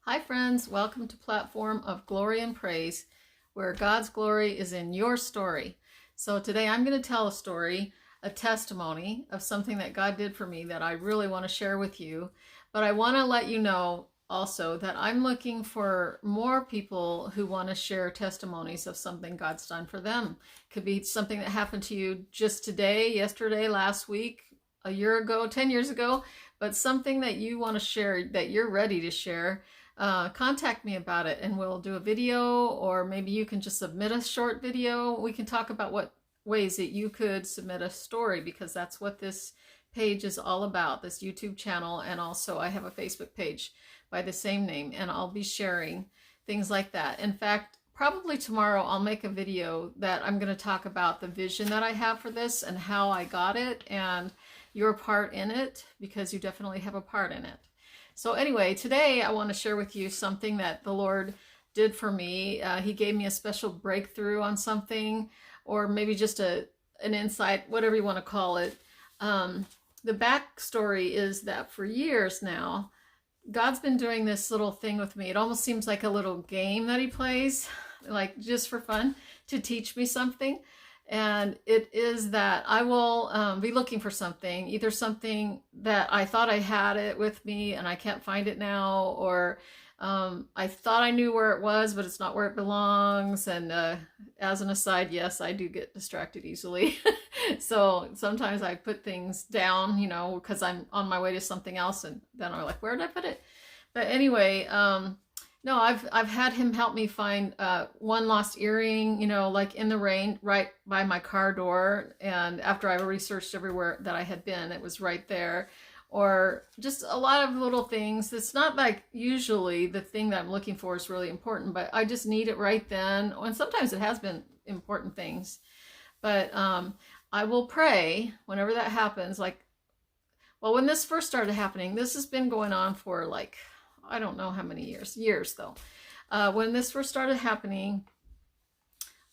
Hi friends, welcome to Platform of Glory and Praise, where God's glory is in your story. So today I'm going to tell a story, a testimony of something that God did for me that I really want to share with you. But I want to let you know also that I'm looking for more people who want to share testimonies of something God's done for them. Could be something that happened to you just today, yesterday, last week, a year ago, 10 years ago, but something that you want to share, that you're ready to share. Contact me about it and we'll do a video, or maybe you can just submit a short video. We can talk about what ways that you could submit a story, because that's what this page is all about, this YouTube channel. And also I have a Facebook page by the same name, and I'll be sharing things like that. In fact, probably tomorrow I'll make a video that I'm going to talk about the vision that I have for this and how I got it and your part in it, because you definitely have a part in it. So anyway, today I want to share with you something that the Lord did for me. He gave me a special breakthrough on something, or maybe just an insight, whatever you want to call it. The backstory is that for years now, God's been doing this little thing with me. It almost seems like a little game that he plays, like just for fun, to teach me something. And it is that I will be looking for something, either something that I thought I had it with me and I can't find it now, or I thought I knew where it was, but it's not where it belongs. And as an aside, yes, I do get distracted easily. So sometimes I put things down, because I'm on my way to something else, and then I'm like, where did I put it? But anyway, no, I've had him help me find one lost earring, like in the rain right by my car door. And after I researched everywhere that I had been, it was right there. Or just a lot of little things. It's not like usually the thing that I'm looking for is really important, but I just need it right then. And sometimes it has been important things. But I will pray whenever that happens. Well, when this first started happening, this has been going on for I don't know how many years though. When this first started happening,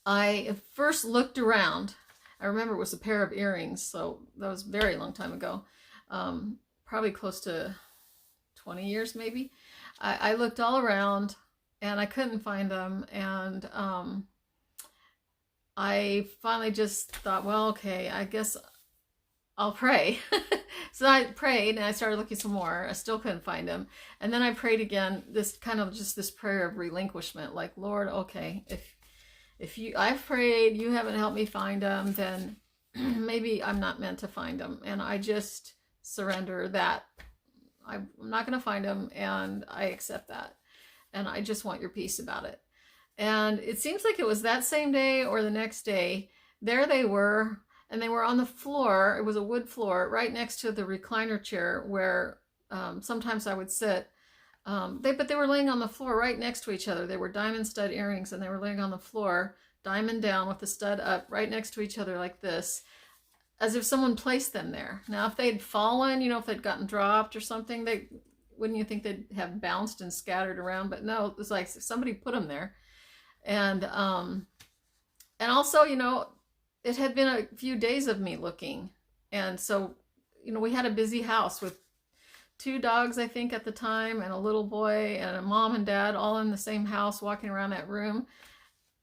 I first looked around. I remember it was a pair of earrings, so that was a very long time ago, probably close to 20 years maybe. I looked all around and I couldn't find them, and I finally just thought, well, okay, I guess I'll pray. So I prayed and I started looking some more. I still couldn't find him. And then I prayed again, this kind of just this prayer of relinquishment, like, Lord, okay, if I've prayed, you haven't helped me find them, then maybe I'm not meant to find them. And I just surrender that. I'm not going to find them, and I accept that. And I just want your peace about it. And it seems like it was that same day or the next day, there they were. And they were on the floor. It was a wood floor right next to the recliner chair where sometimes I would sit. But they were laying on the floor right next to each other. They were diamond stud earrings, and they were laying on the floor, diamond down with the stud up, right next to each other like this, as if someone placed them there. Now, if they'd fallen, if they'd gotten dropped or something, wouldn't you think they'd have bounced and scattered around? But no, it was like somebody put them there. And also, it had been a few days of me looking. And so, we had a busy house with 2 dogs, I think, at the time, and a little boy, and a mom and dad all in the same house walking around that room.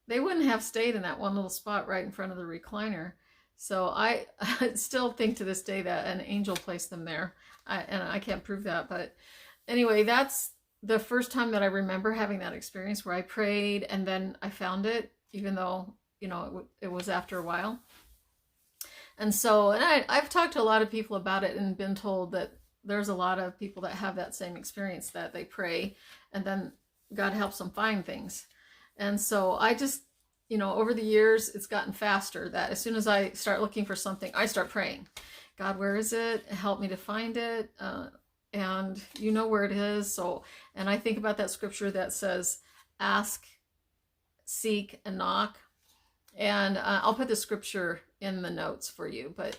They wouldn't have stayed in that one little spot right in front of the recliner. So I still think to this day that an angel placed them there. And I can't prove that. But anyway, that's the first time that I remember having that experience where I prayed and then I found it, even though it was after a while. And so, I've talked to a lot of people about it and been told that there's a lot of people that have that same experience, that they pray and then God helps them find things. And so I just, over the years, it's gotten faster that as soon as I start looking for something, I start praying. God, where is it? Help me to find it. And you know where it is. So, and I think about that scripture that says, ask, seek, and knock. And I'll put the scripture in the notes for you, but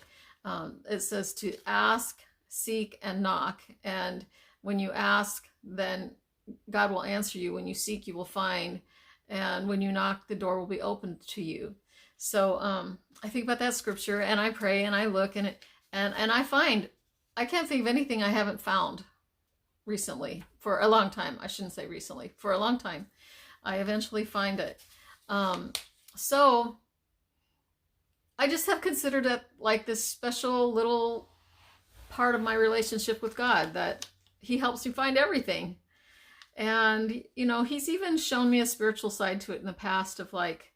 it says to ask, seek, and knock. And when you ask, then God will answer you. When you seek, you will find. And when you knock, the door will be opened to you. So I think about that scripture, and I pray and I look, and I find, I can't think of anything I haven't found recently, for a long time. I shouldn't say recently, for a long time. I eventually find it. So I just have considered it like this special little part of my relationship with God, that he helps me find everything. And, you know, he's even shown me a spiritual side to it in the past, of like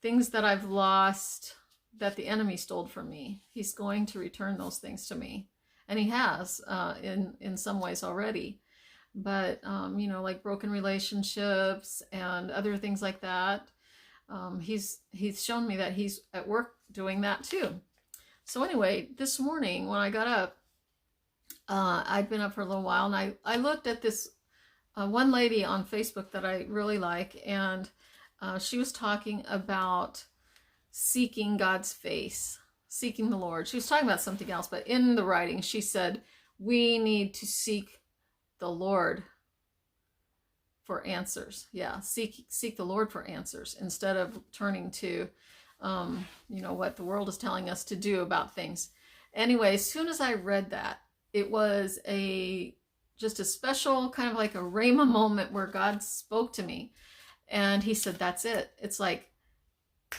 things that I've lost that the enemy stole from me. He's going to return those things to me. And he has in some ways already. But, you know, like broken relationships and other things like that. He's shown me that he's at work doing that too. So anyway, this morning when I got up, I'd been up for a little while, and I looked at this one lady on Facebook that I really like, and she was talking about seeking God's face, seeking the Lord. She was talking about something else, but in the writing she said we need to seek the Lord for answers. Yeah, seek the Lord for answers instead of turning to you know, what the world is telling us to do about things. Anyway, as soon as I read that, it was just a special kind of like a Rhema moment where God spoke to me, and he said, that's it. It's like,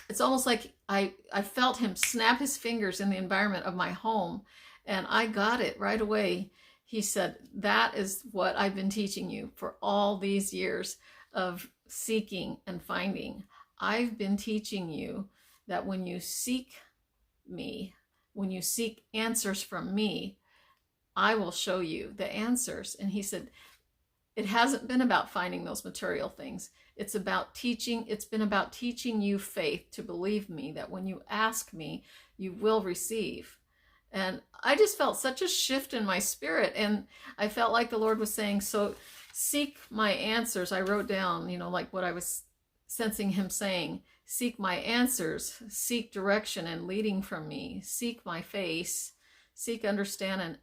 it's almost like I felt him snap his fingers in the environment of my home, and I got it right away. He said, that is what I've been teaching you for all these years of seeking and finding. I've been teaching you that when you seek me, when you seek answers from me, I will show you the answers. And he said, it hasn't been about finding those material things. It's about teaching. It's been about teaching you faith to believe me, that when you ask me, you will receive. And I just felt such a shift in my spirit. And I felt like the Lord was saying, so seek my answers. I wrote down, you know, like what I was sensing him saying. Seek my answers, seek direction and leading from me, seek my face, seek understanding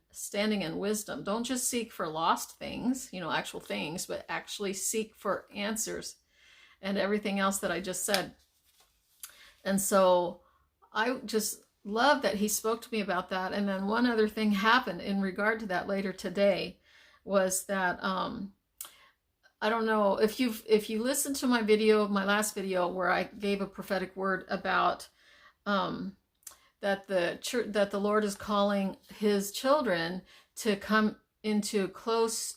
and wisdom. Don't just seek for lost things, you know, actual things, but actually seek for answers and everything else that I just said. And so I just love that he spoke to me about that. And then one other thing happened in regard to that later today, was that I don't know if you listened to my video, my last video, where I gave a prophetic word about that the Lord is calling his children to come into close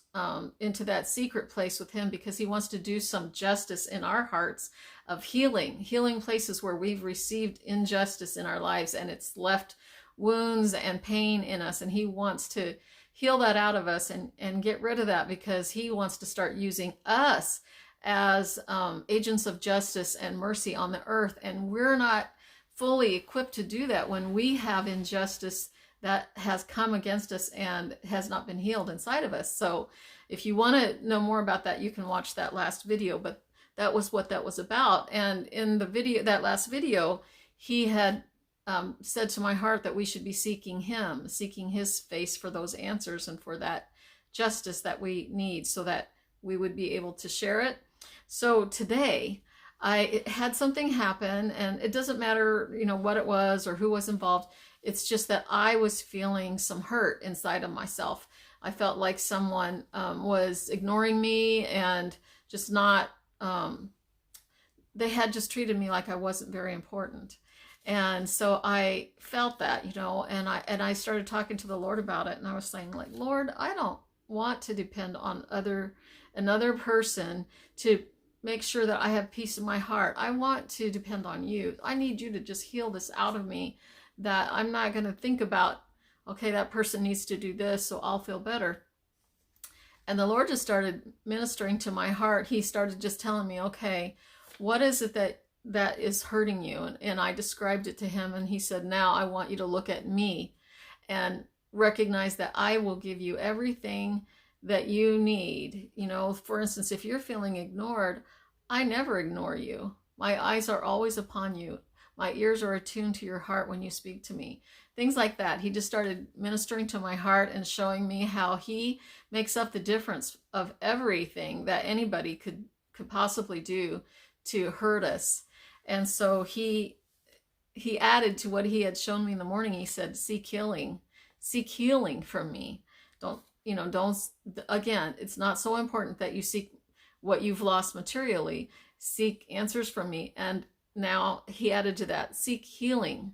into that secret place with him, because he wants to do some justice in our hearts, of healing places where we've received injustice in our lives and it's left wounds and pain in us, and he wants to heal that out of us and get rid of that, because he wants to start using us as agents of justice and mercy on the earth. And we're not fully equipped to do that when we have injustice that has come against us and has not been healed inside of us. So if you want to know more about that, you can watch that last video, but that was what that was about. And in the video, that last video, he had said to my heart that we should be seeking him, seeking his face for those answers and for that justice that we need, so that we would be able to share it. So today I had something happen, and it doesn't matter, you know, what it was or who was involved. It's just that I was feeling some hurt inside of myself. I felt like someone was ignoring me and just not, they had just treated me like I wasn't very important. And so I felt that, you know, and I started talking to the Lord about it, and I was saying, like, Lord, I don't want to depend on another person to make sure that I have peace in my heart. I want to depend on you. I need you to just heal this out of me, that I'm not going to think about, okay, that person needs to do this, so I'll feel better. And the Lord just started ministering to my heart. He started just telling me, okay, what is it that is hurting you? And I described it to him, and he said, now I want you to look at me and recognize that I will give you everything that you need. You know, for instance, if you're feeling ignored, I never ignore you. My eyes are always upon you. My ears are attuned to your heart when you speak to me. Things like that. He just started ministering to my heart and showing me how he makes up the difference of everything that anybody could possibly do to hurt us. And so he added to what he had shown me in the morning. He said, seek healing from me. don't, again, it's not so important that you seek what you've lost materially. Seek answers from me. And now he added to that, seek healing.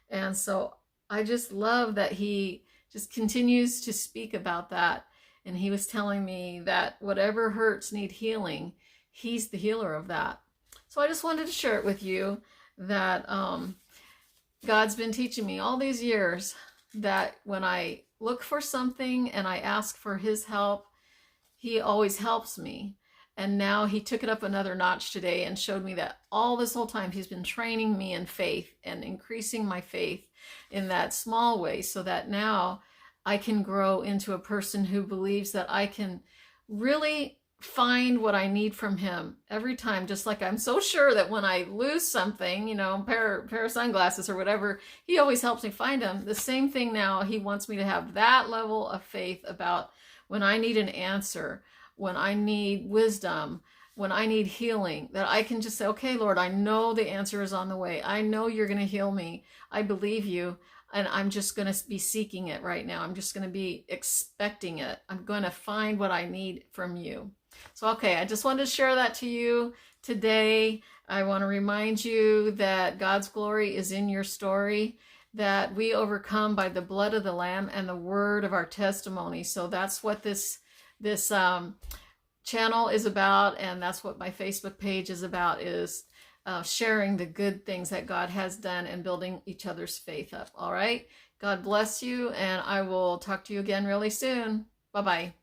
And so I just love that he just continues to speak about that. And he was telling me that whatever hurts need healing, he's the healer of that. So I just wanted to share it with you that God's been teaching me all these years that when I look for something and I ask for his help, he always helps me. And now he took it up another notch today and showed me that all this whole time he's been training me in faith and increasing my faith in that small way, so that now I can grow into a person who believes that I can really find what I need from him every time. Just like I'm so sure that when I lose something, a pair of sunglasses or whatever, he always helps me find them. The same thing now, he wants me to have that level of faith about when I need an answer, when I need wisdom, when I need healing, that I can just say, okay, Lord, I know the answer is on the way. I know you're going to heal me. I believe you. And I'm just going to be seeking it right now. I'm just going to be expecting it. I'm going to find what I need from you. So, okay, I just wanted to share that to you today. I want to remind you that God's glory is in your story, that we overcome by the blood of the Lamb and the word of our testimony. So that's what this channel is about, and that's what my Facebook page is about, is sharing the good things that God has done and building each other's faith up. All right. God bless you, and I will talk to you again really soon. Bye-bye.